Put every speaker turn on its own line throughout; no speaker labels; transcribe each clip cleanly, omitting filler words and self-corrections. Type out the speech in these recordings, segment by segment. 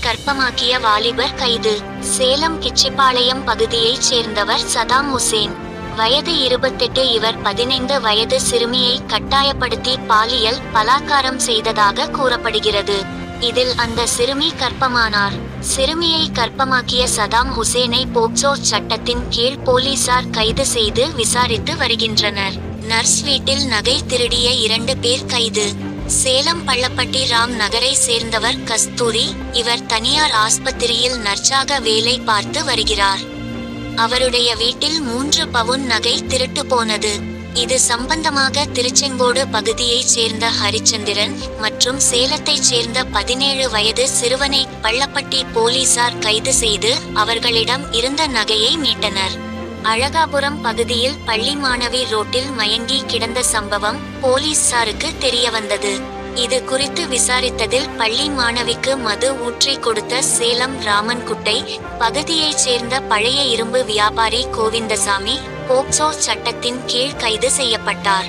கர்ப்பமாக்கிய வாலிபர் கைது. சேலம் கிச்சிபாளையம் பகுதியைச் சேர்ந்தவர் சதாம் உசேன். வயது 28. இவர் 15 வயது சிறுமியை கட்டாயப்படுத்தி பாலியல் பலாத்காரம் செய்ததாக கூறப்படுகிறது. இதில் அந்த சிறுமி கர்ப்பமானார். சிறுமியை கர்ப்பமாக்கிய சதாம் உசேனை போக்சோ சட்டத்தின் கீழ் போலீசார் கைது செய்து விசாரித்து வருகின்றனர். நர்ஸ் வீட்டில் நகை திருடிய 2 பேர் கைது. சேலம் பள்ளப்பட்டி ராம் நகரை சேர்ந்தவர் கஸ்தூரி. இவர் தனியார் ஆஸ்பத்திரியில் நர்ஸாக வேலை பார்த்து வருகிறார். அவருடைய வீட்டில் 3 பவுன் நகை திருட்டு போனது. இது சம்பந்தமாக திருச்செங்கோடு பகுதியைச் சேர்ந்த ஹரிச்சந்திரன் மற்றும் சேலத்தைச் சேர்ந்த 17 வயது சிறுவனை பள்ளப்பட்டி போலீசார் கைது செய்து அவர்களிடம் இருந்த நகையை மீட்டனர். அழகாபுரம் பகுதியில் பள்ளி மாணவி ரோட்டில் மயங்கி கிடந்த சம்பவம் போலீசாருக்கு தெரியவந்தது. இது குறித்து விசாரித்ததில் பள்ளி மாணவிக்கு மது ஊற்றி கொடுத்த சேலம் ராமன்குட்டை பகுதியைச் சேர்ந்த பழைய இரும்பு வியாபாரி கோவிந்தசாமி போக்சோ சட்டத்தின் கீழ் கைது செய்யப்பட்டார்.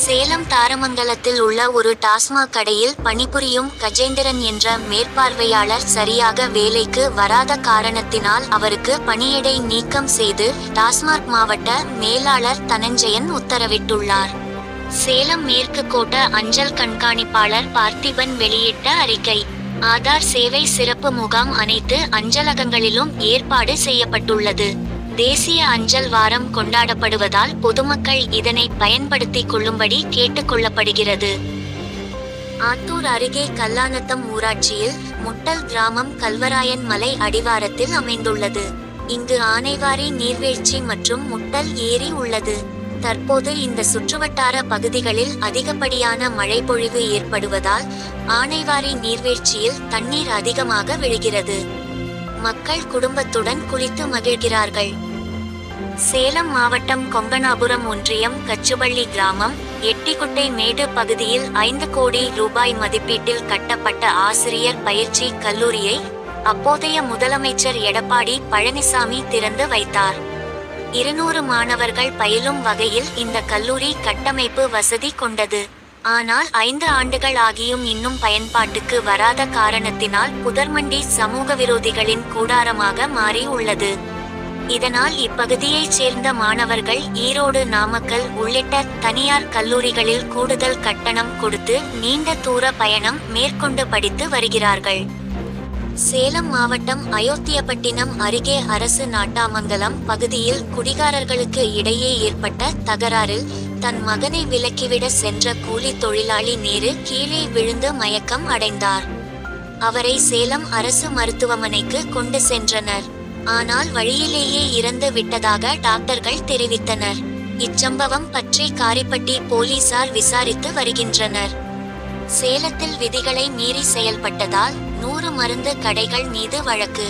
சேலம் தாரமங்கலத்தில் உள்ள ஒரு டாஸ்மாக் கடையில் பணிபுரியும் கஜேந்திரன் என்ற மேற்பார்வையாளர் சரியாக வேலைக்கு வராத காரணத்தினால் அவருக்கு பணியிடை நீக்கம் செய்து டாஸ்மாக் மாவட்ட மேலாளர் தனஞ்சயன் உத்தரவிட்டுள்ளார். சேலம் மேற்கு கோட்ட அஞ்சல் கண்காணிப்பாளர் பார்த்திபன் வெளியிட்ட அறிக்கை. ஆதார் சேவை சிறப்பு முகாம் அனைத்து அஞ்சலகங்களிலும் ஏற்பாடு செய்யப்பட்டுள்ளது. தேசிய அஞ்சல் வாரம் கொண்டாடப்படுவதால் பொதுமக்கள் இதனை பயன்படுத்திக் கொள்ளும்படி கேட்டுக்கொள்ளப்படுகிறது. ஆத்தூர் அருகே கல்லாநத்தம் ஊராட்சியில் முட்டல் கிராமம் கல்வராயன் மலை அடிவாரத்தில் அமைந்துள்ளது. இங்கு ஆனைவாரி நீர்வீழ்ச்சி மற்றும் முட்டல் ஏரி உள்ளது. தற்போது இந்த சுற்றுவட்டார பகுதிகளில் அதிகப்படியான மழைப்பொழிவு ஏற்படுவதால் ஆனைவாரி நீர்வீழ்ச்சியில் தண்ணீர் அதிகமாக விழுகிறது. மக்கள் குடும்பத்துடன் குளித்து மகிழ்கிறார்கள். சேலம் மாவட்டம் கொங்கணாபுரம் ஒன்றியம் கச்சுவள்ளி கிராமம் எட்டிக்குட்டை மேடு பகுதியில் 5 கோடி ரூபாய் மதிப்பீட்டில் கட்டப்பட்ட ஆசிரியர் பயிற்சி கல்லூரியை அப்போதைய முதலமைச்சர் எடப்பாடி பழனிசாமி திறந்து வைத்தார். 200 மாணவர்கள் பயிலும் வகையில் இந்த கல்லூரி கட்டமைப்பு வசதி கொண்டது. ஆனால் 5 ஆண்டுகள் ஆகியும் இன்னும் பயன்பாட்டுக்கு வராத காரணத்தினால் புதர்மண்டி சமூக விரோதிகளின் கூடாரமாக மாறி உள்ளது. இதனால் இப்பகுதியைச் சேர்ந்த மாணவர்கள் ஈரோடு, நாமக்கல் உள்ளிட்ட தனியார் கல்லூரிகளில் கூடுதல் கட்டணம் கொடுத்து நீண்ட தூர பயணம் மேற்கொண்டு படித்து வருகிறார்கள். சேலம் மாவட்டம் அயோத்தியப்பட்டினம் அருகே அரசு நாட்டாமங்கலம் பகுதியில் குடிகாரர்களுக்கு இடையே ஏற்பட்ட தகராறில் தன் மகனை விலக்கிவிட சென்ற கூலி தொழிலாளி நேரு கீழே விழுந்து மயக்கம் அடைந்தார். அவரை சேலம் அரசு மருத்துவமனைக்கு கொண்டு சென்றனர். ஆனால் வழியிலேயே இறந்து விட்டதாக டாக்டர்கள் தெரிவித்தனர். இச்சம்பவம் பற்றி காரிப்பட்டி போலீசார் விசாரித்து வருகின்றனர். சேலத்தில் விதிகளை மீறி செயல்பட்டதால் 100 மருந்து கடைகள் மீது வழக்கு.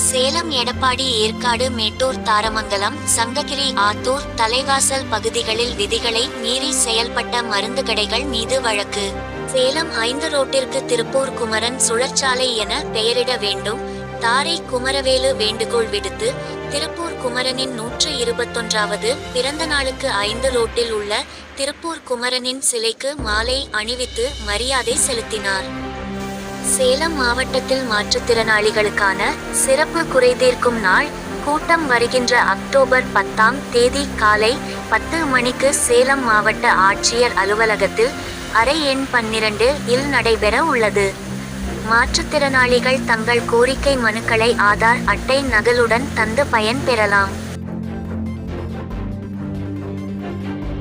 சேலம் எடப்பாடி ஏற்காடு மேட்டூர் தாரமங்கலம் சங்ககிரி ஆத்தூர் தலைவாசல் பகுதிகளில் விதிகளை மீறி செயல்பட்ட மருந்து கடைகள் மீது வழக்கு. சேலம் 5 ரோட்டிற்கு திருப்பூர் குமரன் சுழற்சாலை என பெயரிட வேண்டும். தாரை குமரவேலு வேண்டுகோள் விடுத்து திருப்பூர் குமரனின் 121வது பிறந்த நாளுக்கு 5 ரோட்டில் உள்ள திருப்பூர் குமரனின் சிலைக்கு மாலை அணிவித்து மரியாதை செலுத்தினார். சேலம் மாவட்டத்தில் மாற்றுத்திறனாளிகளுக்கான சிறப்பு குறைதீர்க்கும் நாள் கூட்டம் வருகின்ற அக்டோபர் 10ஆம் தேதி காலை 10 மணிக்கு சேலம் மாவட்ட ஆட்சியர் அலுவலகத்தில் அறை எண் 12 இல் நடைபெற உள்ளது. மாற்றுத்திறனாளிகள் தங்கள் கோரிக்கை மனுக்களை ஆதார் அட்டை நகலுடன் தந்து பயன் பெறலாம்.